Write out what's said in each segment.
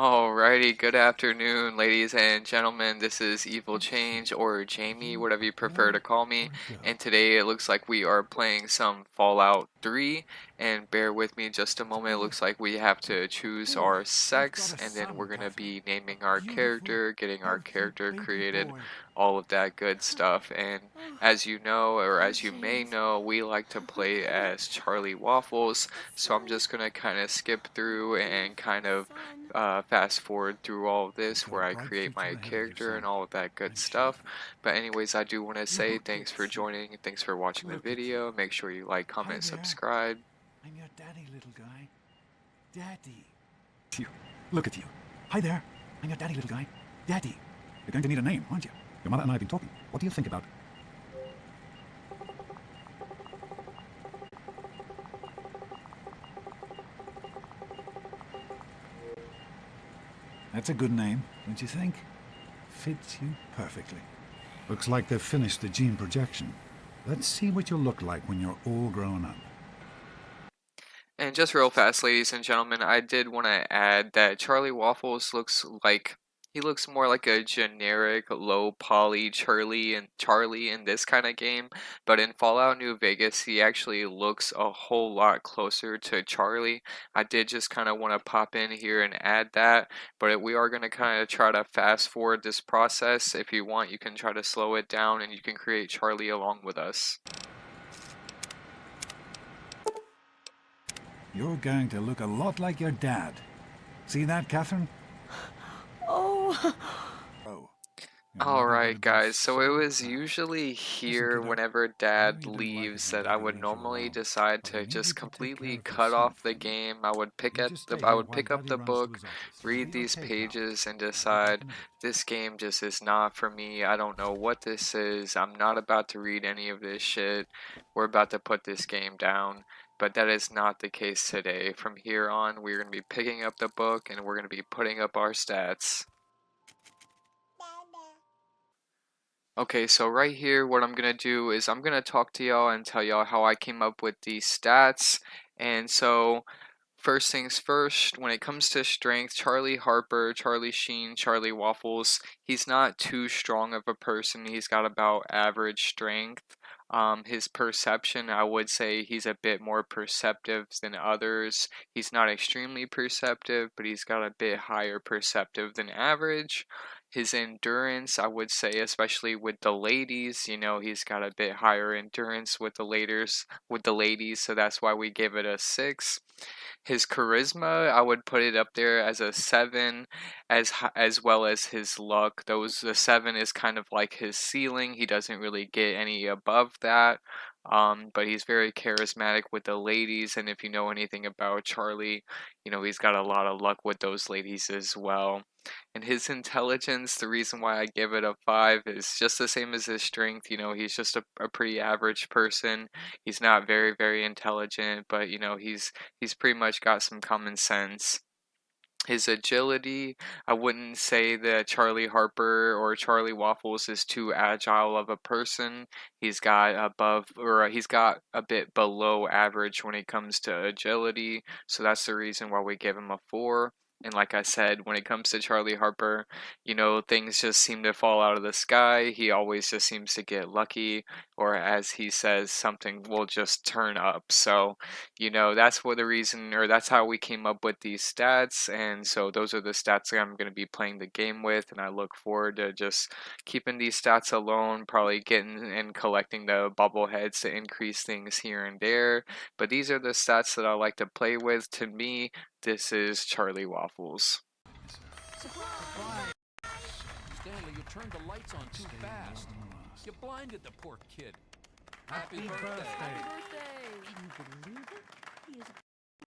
Alrighty, good afternoon, ladies and gentlemen. This is Evil Change, or Jamie, whatever you prefer to call me. And today it looks like we are playing some Fallout 3. And bear with me just a moment. It looks like we have to choose our sex, and then we're going to be naming our character, getting our character created, all of that good stuff. And as you know, or as you may know, we like to play as Charlie Waffles. So I'm just going to kind of skip through and kind of fast forward through all of this where I create my character and all of that good stuff. But anyways, I do want to say thanks for joining, thanks for watching the video. Make sure you like, comment, subscribe. I'm your daddy, little guy. Daddy. You. Look at you. Hi there. I'm your daddy, little guy. Daddy. You're going to need a name, aren't you? Your mother and I have been talking. What do you think about... That's a good name, don't you think? Fits you perfectly. Looks like they've finished the gene projection. Let's see what you'll look like when you're all grown up. And just real fast, ladies and gentlemen, I did want to add that Charlie Waffles looks like he looks more like a generic low poly Charlie in this kind of game, but in Fallout New Vegas, he actually looks a whole lot closer to Charlie. I did just kind of want to pop in here and add that, but we are going to kind of try to fast forward this process. If you want, you can try to slow it down and you can create Charlie along with us. You're going to look a lot like your dad. See that, Catherine? Oh, Oh. Alright guys, so it was usually here whenever dad leaves that I would normally decide to just completely cut off the game. I would pick up the book, read these pages and decide this game just is not for me. I don't know what this is. I'm not about to read any of this shit. We're about to put this game down. But that is not the case today. From here on, we're going to be picking up the book and we're going to be putting up our stats. Okay, so right here, what I'm gonna do is I'm gonna talk to y'all and tell y'all how I came up with these stats. And so, first things first, when it comes to strength, Charlie Harper, Charlie Sheen, Charlie Waffles, he's not too strong of a person. He's got about average strength. His perception, I would say he's a bit more perceptive than others. He's not extremely perceptive, but he's got a bit higher perceptive than average. His endurance, I would say, especially with the ladies, you know, he's got a bit higher endurance with the ladies, so that's why we give it a 6. His charisma, I would put it up there as a 7, as well as his luck. The 7 is kind of like his ceiling. He doesn't really get any above that. But he's very charismatic with the ladies, and if you know anything about Charlie, you know he's got a lot of luck with those ladies as well. And his intelligence, the reason why I give it a 5 is just the same as his strength. You know, he's just a pretty average person. He's not very, very intelligent, but you know, he's pretty much got some common sense. His agility, I wouldn't say that Charlie Harper or Charlie Waffles is too agile of a person. He's got a bit below average when it comes to agility, so that's the reason why we give him a 4. And like I said, when it comes to Charlie Harper, you know, things just seem to fall out of the sky. He always just seems to get lucky, or as he says, something will just turn up. So, you know, that's what the reason, or that's how we came up with these stats. And so those are the stats that I'm going to be playing the game with, and I look forward to just keeping these stats alone, probably getting and collecting the bobbleheads to increase things here and there. But these are the stats that I like to play with. To me, this is Charlie Waffles. Stanley, you turned the lights on too fast. You blinded the poor kid. Happy birthday. happy birthday! Can you believe it? He is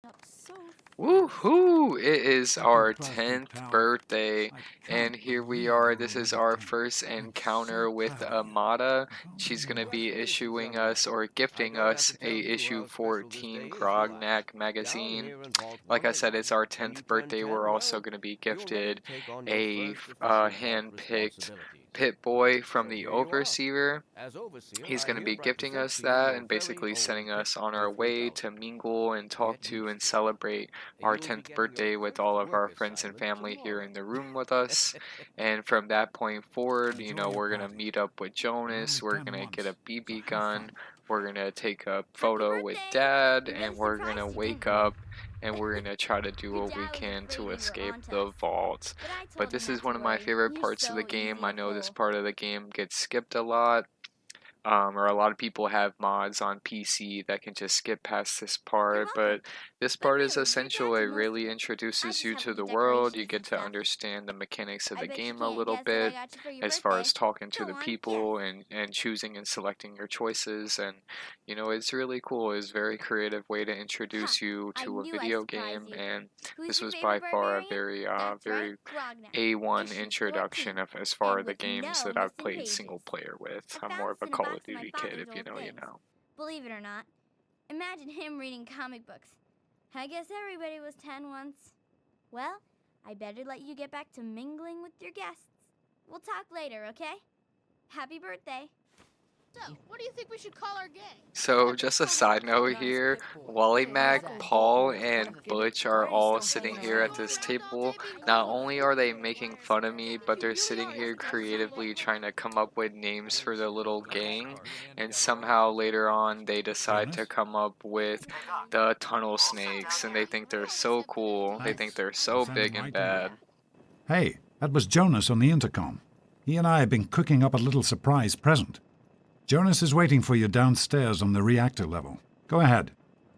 up so Woohoo! It is our birthday, 10th pal. birthday, I can't and here we believe are. you're This is already our 10. first I'm encounter so with proud of you. Amada. Don't She's you going to know? be Congratulations, issuing Amada. us or I gifting don't have us to a tell you issue how special this 14 day is for us. Krognak Down magazine. here in Vault Like I 101, said, it's our when 10th you turn birthday. 10, We're also well, going to be you're ready gifted to take on your a first official vault hand-picked responsibilities. Pit Boy from So the here you are. Overseer. As overseer, He's I going to be hereby gifting present us to you that your and very basically own sending Pit us on our way to 5000. mingle and talk Get to and celebrate our 10th birthday with all of our friends and family here in the room with us. And from that point forward, you know, we're gonna meet up with Jonas, we're gonna get a BB gun, we're gonna take a photo with birthday! Dad, We got a and we're surprise gonna for you. wake up and we're gonna try to do Your what dad we was can to afraid we would escape haunt the us, vault. but I But told him this not is one to of my worry. favorite You're parts of so the game. easy I to know this fool. part of the game gets skipped a lot, or a lot of people have mods on PC that can just skip past this part, but welcome. this But part really, is your essential. dad's It a most really I introduces just you help to with the the world. You decorations get and to stuff. understand the mechanics of I the bet you game a can't little guess what I bit got you for your as far birthday. as talking to Go the on, people guess. and choosing and selecting your choices. And you know, it's really cool. It's a very creative way to Ha! introduce you I to a knew I'd video surprise game, you. and Who's this your was by favorite far a barbarian? very That's right, very Grognak. A1 Issue introduction 14. of as far And as the with games no that I've missing played pages. single player with. I I'm found more of this a in a Call box of in my Duty kid, father's if you old know, you things. know. Believe it or not, imagine him reading comic books. I guess everybody was 10 once. Well, I better let you get back to mingling with your guests. We'll talk later, okay? Happy birthday. So, what do you think we should call our gang? So, just a side note here, Wally Mac, Paul, and Butch are all sitting here at this table. Not only are they making fun of me, but they're sitting here creatively trying to come up with names for their little gang. And somehow later on, they decide to come up with the Tunnel Snakes, and they think they're so cool. They think they're so big and bad. Hey, that was Jonas on the intercom. He and I have been cooking up a little surprise present. Jonas is waiting for you downstairs on the reactor level. Go ahead.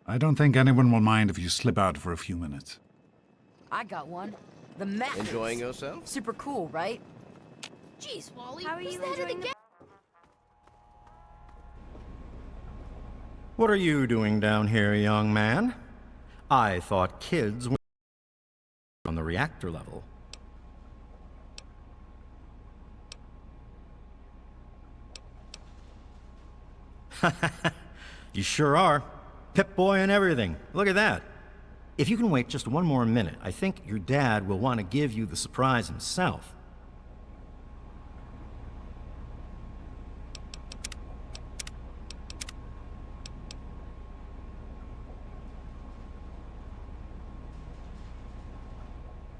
I don't think anyone will mind if you slip out for a few minutes. I got one. The Methods. Enjoying yourself? Super cool, right? Jeez, Wally. How are who's you the head of the enjoying the gang? What are you doing down here, young man? I thought kids were on the reactor level. You sure are. Pip-Boy and everything. Look at that. If you can wait just one more minute, I think your dad will want to give you the surprise himself.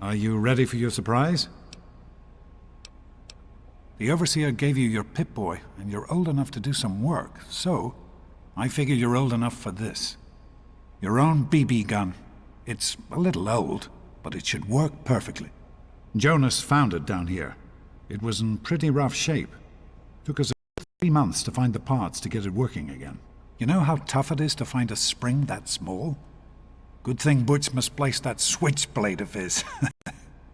Are you ready for your surprise? The Overseer gave you your Pip-Boy, and you're old enough to do some work, so I figure you're old enough for this. Your own BB gun. It's a little old, but it should work perfectly. Jonas found it down here. It was in pretty rough shape. Took us 3 months to find the parts to get it working again. You know how tough it is to find a spring that small? Good thing Butch misplaced that switchblade of his.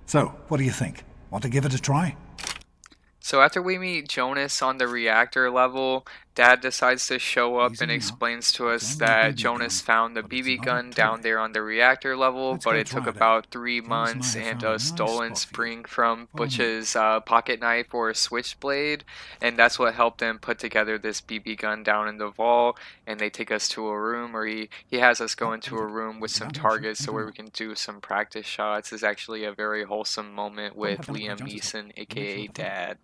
So, what do you think? Want to give it a try? So after we meet Jonas on the reactor level, Dad decides to show up Easy and now. explains to It's us only a that BB Jonas gun, found the but it's BB not a gun down toy. there on the reactor level, Let's but go it took try it about out. 3 James and I months have and found a a nice stolen spot for you. spring from Follow me. Butch's pocket knife or switchblade, and that's what helped them put together this BB gun down in the vault. And they take us to a room, or he has us go Oh, into a perfect. room with Sit some down here and shoot. targets so Thank you where very we can do some practice shots. It's actually a very wholesome moment Go and with have Democrat Liam Jones as well. Neeson, We'll make aka sure the photo- Dad.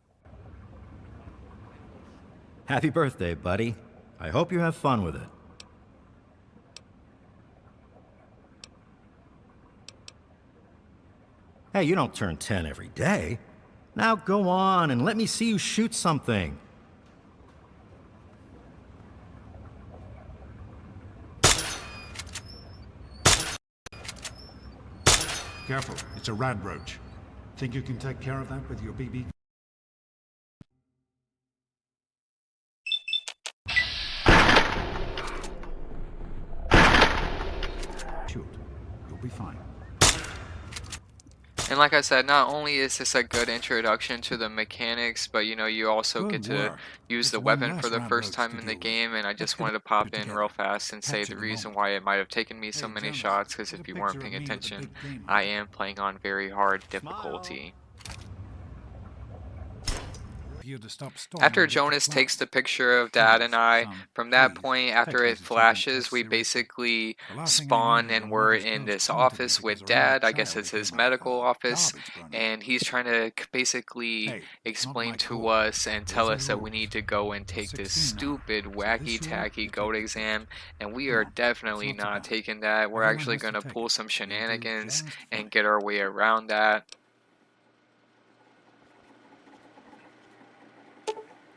Happy birthday, buddy. I hope you have fun with it. Hey, you don't turn 10 every day. Now go on and let me see you shoot something. Careful, it's a rad roach. Think you can take care of that with your BB? Shoot, you'll be fine. And like I said, not only is this a good introduction to the mechanics, but you know, you also Good get to work. use Just the one weapon less for the rad first roach time to in the deal with. game, and I Let's just get wanted to it pop put in together. real fast and say Capture the the reason moment. why it might have taken me so Hey, many Jonas, shots, because get a if you picture weren't of paying me with the attention, big game I on. am playing on very hard difficulty. you to stop storming After with the Jonas clock. takes the picture of Dad and I, Son, from that please, point, take after it those achievement flashes, tests we seriously. basically The last thing I spawn need is and a we're mother's in ghost this taunting me office because with her only Dad. I guess child it's his became a medical office, garbage burner. and he's trying to basically Hey, it's not explain my to call. us and tell There's us a that we rule. need to go and You're take this 16 now, stupid, so wacky, this year tacky you goat take the exam, and we Come are on, definitely it's not so not bad. taking that. We're Everyone actually has to going to take pull it. some You'll do shenanigans just and fine. get our way around that.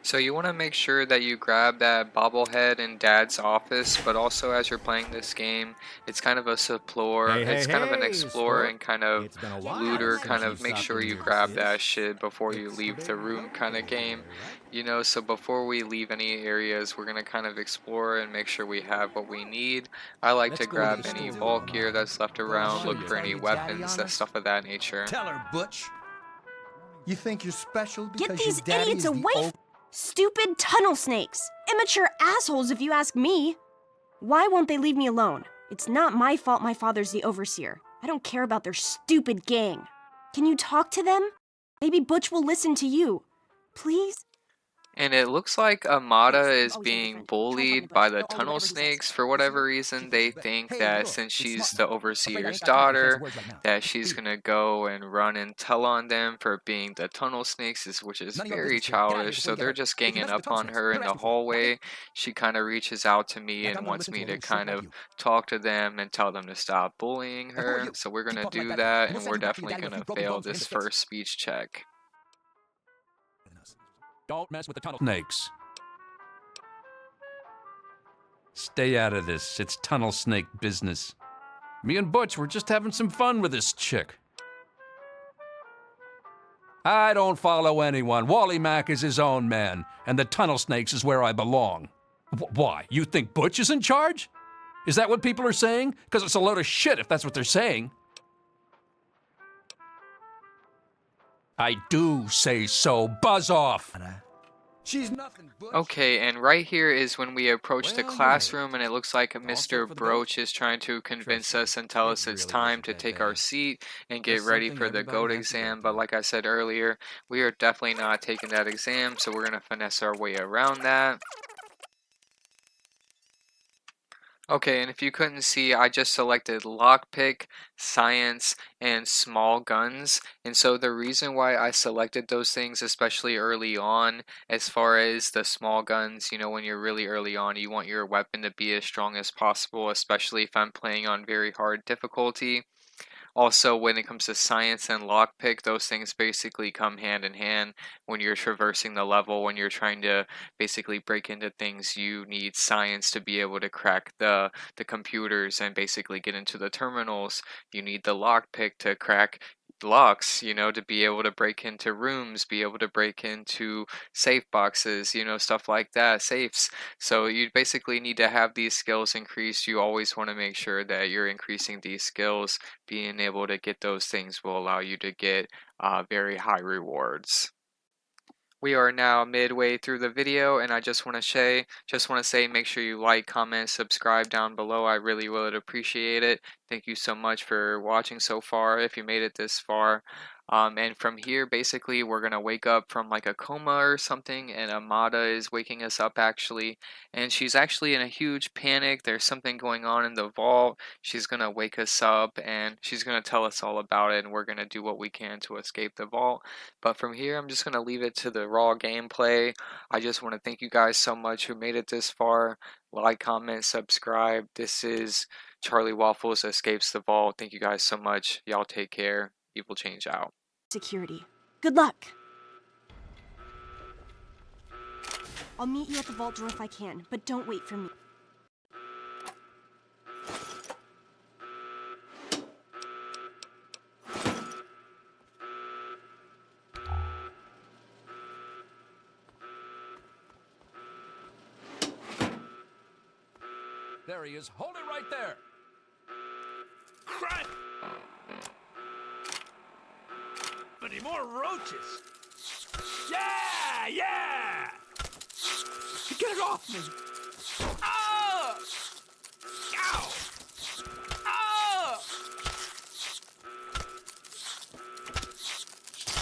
So you want to make sure that you grab that bobblehead in Dad's office, but also as you're playing this game, it's kind of a it's kind of an explorer sport. and kind of It's been a looter, while kind since you of make stopped sure in you here to grab see us. that shit before you It's the leave the baby room goat kind of day game. today, right? You know, so before we leave any areas, we're going to kind of explore and make sure we have what we need. I like Let's to go to grab the any storeroom, vault gear Mom. that's left I'll around, show look you for how any your daddy weapons, on that us. stuff of that nature. Tell her, Butch. You think you're special because Get these your daddy idiots is the away! old... Stupid tunnel snakes! Immature assholes, if you ask me! Why won't they leave me alone? It's not my fault my father's the overseer. I don't care about their stupid gang. Can you talk to them? Maybe Butch will listen to you. Please? And it looks like Amada Thanks. I'm is always being indifferent. Try talking to bullied Butch. by the I'll do tunnel whatever he says. snakes. For whatever reason, they think Hey, that look, since it's she's smart the mouth. Afraid I overseer's ain't got time for fancy daughter, words right now. that she's gonna go and run and tell on them for being the tunnel snakes, which is None of your very business, kid. Get out of here childish. before So you get they're hurt. just If you ganging mess with up the tunnel on snakes, her in they're the asking for it. Not hallway. me. She kind of reaches out to me Like I'm and gonna wants listen me to a to little shit kind like of you. talk to them and tell them to stop bullying And who are her. you? So we're Keep gonna talking do like that, that, and we'll and send we're you back to your definitely daddy with a gonna few broken fail bones for him this to fix. first speech check. Don't mess with the tunnel snakes. Stay out of this. It's tunnel snake business. Me and Butch were just having some fun with this chick. I don't follow anyone. Wally Mack is his own man, and the tunnel snakes is where I belong. Why? You think Butch is in charge? Is that what people are saying? Because it's a load of shit if that's what they're saying. I do say so. Buzz off. She's nothing, Butch. Okay, and right here is when we approach the Well, you classroom, and it looks like set Mr. for the Broach is trying to convince us and tell it us it's really time isn't to that take our bad. seat and get Just ready something for the everybody GOAT has to go exam. But through. like I said earlier, we are definitely not taking that exam, so we're going to finesse our way around that. Okay, and if you couldn't see, I just selected lockpick, science, and small guns. And so the reason why I selected those things, especially early on, as far as the small guns, you know, when you're really early on, you want your weapon to be as strong as possible, especially if I'm playing on very hard difficulty. Also, when it comes to science and lockpick, those things basically come hand in hand when you're traversing the level. When you're trying to basically break into things, you need science to be able to crack the computers and basically get into the terminals. You need the lockpick to crack locks, you know, to be able to break into rooms, be able to break into safe boxes, you know, stuff like that, safes. So you basically need to have these skills increased. You always want to make sure that you're increasing these skills. Being able to get those things will allow you to get very high rewards. We are now midway through the video, and I just want to say make sure you like, comment, subscribe down below. I really would appreciate it. Thank you so much for watching so far, if you made it this far. And from here, basically, we're going to wake up from like a coma or something, and Amada is waking us up actually, and she's actually in a huge panic. There's something going on in the vault. She's going to wake us up, and she's going to tell us all about it, and we're going to do what we can to escape the vault. But from here, I'm just going to leave it to the raw gameplay. I just want to thank you guys so much who made it this far. Like, comment, subscribe. This is Charlie Waffles Escapes the Vault. Thank you guys so much. Y'all take care. Evil Change out. Security. Good luck. I'll meet you at the vault door if I can, but don't wait for me. There he is. Hold it right there. Crap! Any more roaches? Yeah! Yeah! Get it off me! Ah! Ow! Ah!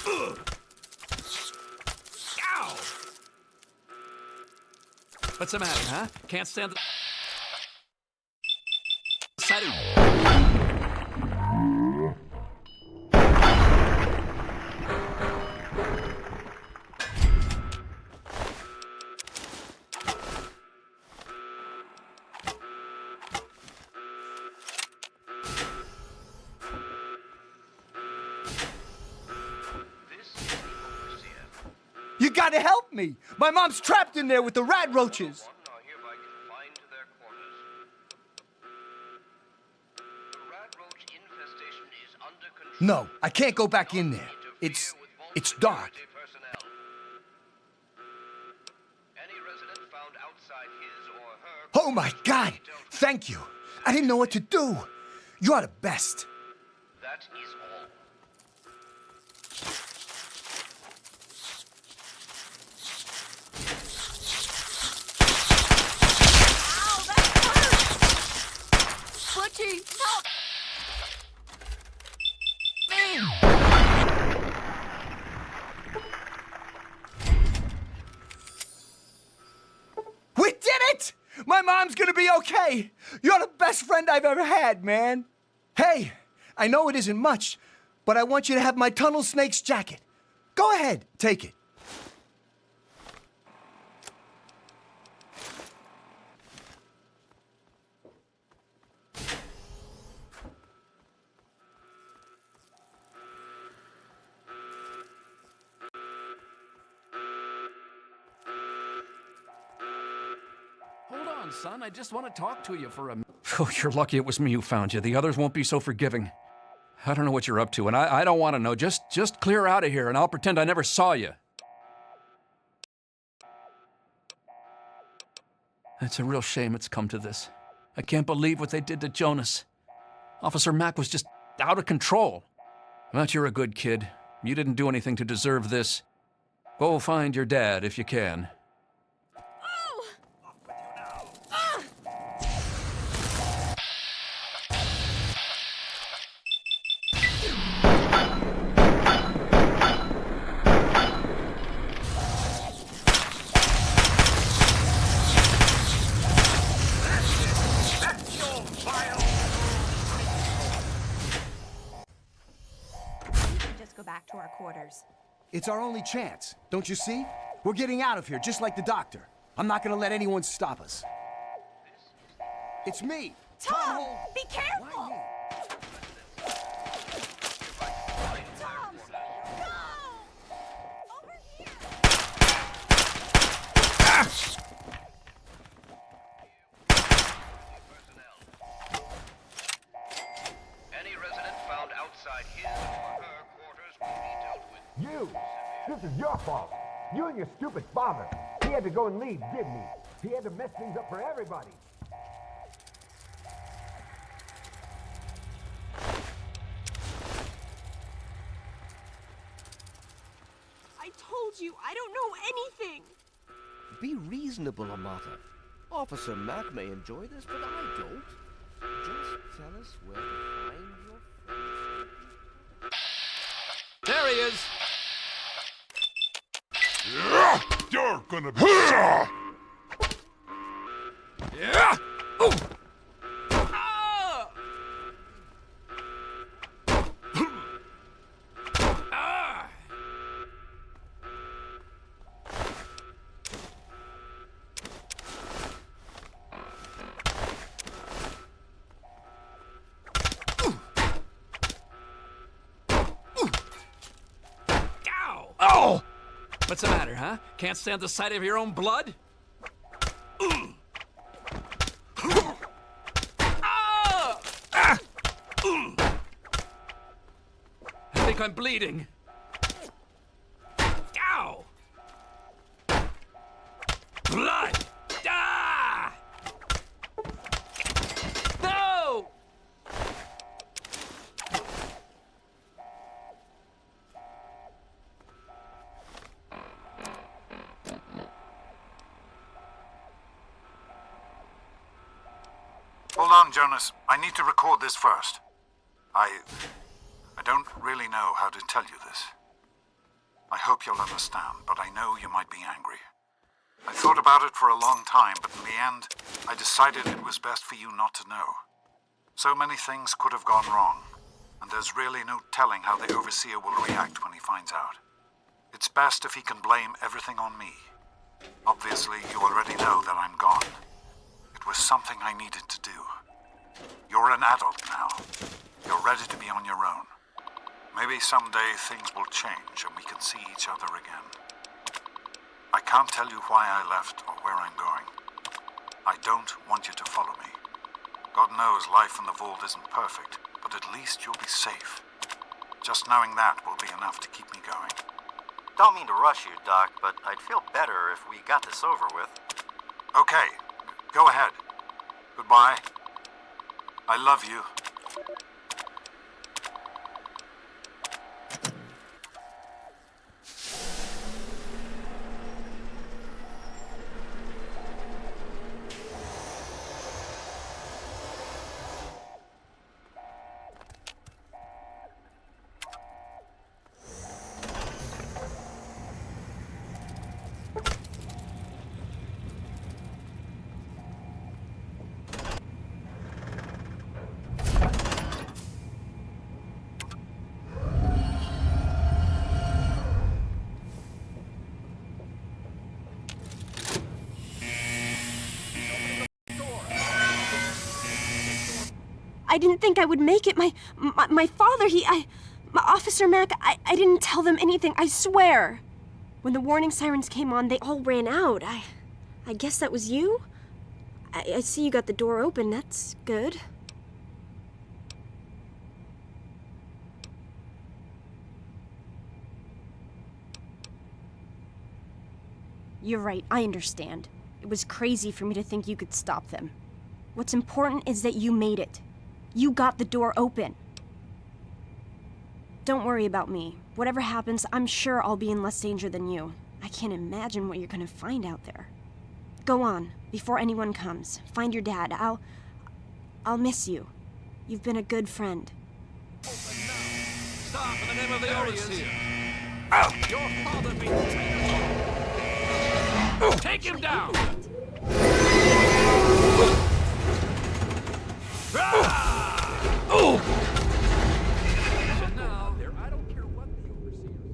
Ugh! Ow! What's the matter, huh? Can't stand the sight of... You gotta help me! My mom's trapped in there with the rat roaches! No, I can't go back in there. It's dark. Oh my God! Thank you! I didn't know what to do. You're the best. That is all. Ow, that hurts! Butchie, help! We did it! My mom's gonna be okay! You're the best friend I've ever had, man! Hey, I know it isn't much, but I want you to have my Tunnel Snakes jacket. Go ahead, take it. Hold on, son. I just want to talk to you for a minute. Oh, you're lucky it was me who found you. The others won't be so forgiving. I don't know what you're up to, and I don't want to know. Just clear out of here, and I'll pretend I never saw you. It's a real shame it's come to this. I can't believe what they did to Jonas. Officer Mack was just out of control. But you're a good kid. You didn't do anything to deserve this. Go find your dad if you can. Go back to our quarters. It's our only chance, don't you see? We're getting out of here, just like the doctor. I'm not gonna let anyone stop us. It's me, Tom! Holt. Be careful! Why me? Tom! No! Over here! Any resident found outside his or her quarters will be dealt with. You! This is your fault. You and your stupid father. He had to go and leave, didn't he? He had to mess things up for everybody. I told you, I don't know anything. Be reasonable, Amata. Officer Mack may enjoy this, but I don't. Just tell us where to find your friends. There he is! You're gonna be... Yeah! Ooh! Ah! Ah! Ow! Oh! What's the matter, huh? Can't stand the sight of your own blood? I think I'm bleeding. Ow! Blood! Ah! No! Hold on, Jonas. I need to record this first. I don't really know how to tell you this. I hope you'll understand, but I know you might be angry. I thought thought about it for a long time, but in the end, I decided it was best for you not to know. So many things could have gone wrong, and there's really no telling how the Overseer will react when he finds out. It's best if he can blame everything on me. Obviously, you already know that I'm gone. It was something I needed to do. You're an adult now. You're ready to be on your own. Maybe someday things will change and we can see each other again. I can't tell you why I left or where I'm going. I don't want you to follow me. God knows life in the vault isn't perfect, but at least you'll be safe. Just knowing that will be enough to keep me going. Don't mean to rush you, Doc, but I'd feel better if we got this over with. Okay, go ahead. Goodbye. I love you. I didn't think I would make it. My father, Officer Mack, I didn't tell them anything, I swear. When the warning sirens came on, they all ran out. I guess that was you? I see you got the door open, that's good. You're right, I understand. It was crazy for me to think you could stop them. What's important is that you made it. You got the door open. Don't worry about me. Whatever happens, I'm sure I'll be in less danger than you. I can't imagine what you're gonna find out there. Go on, before anyone comes. Find your dad. I'll miss you. You've been a good friend. Stop in the name of the Overseer. Your father betrayed. Take him down! I don't care what the Overseer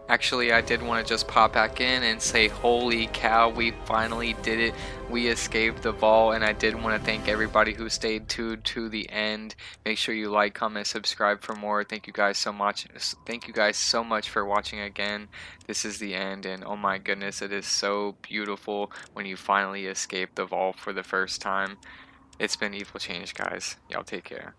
Actually, I did want to just pop back in and say, holy cow, we finally did it. We escaped the vault, and I did want to thank everybody who stayed tuned to the end. Make sure you like, comment, subscribe for more. Thank you guys so much. Thank you guys so much for watching again. This is the end, and oh my goodness, it is so beautiful when you finally escape the vault for the first time. It's been Evil Change, guys. Y'all take care.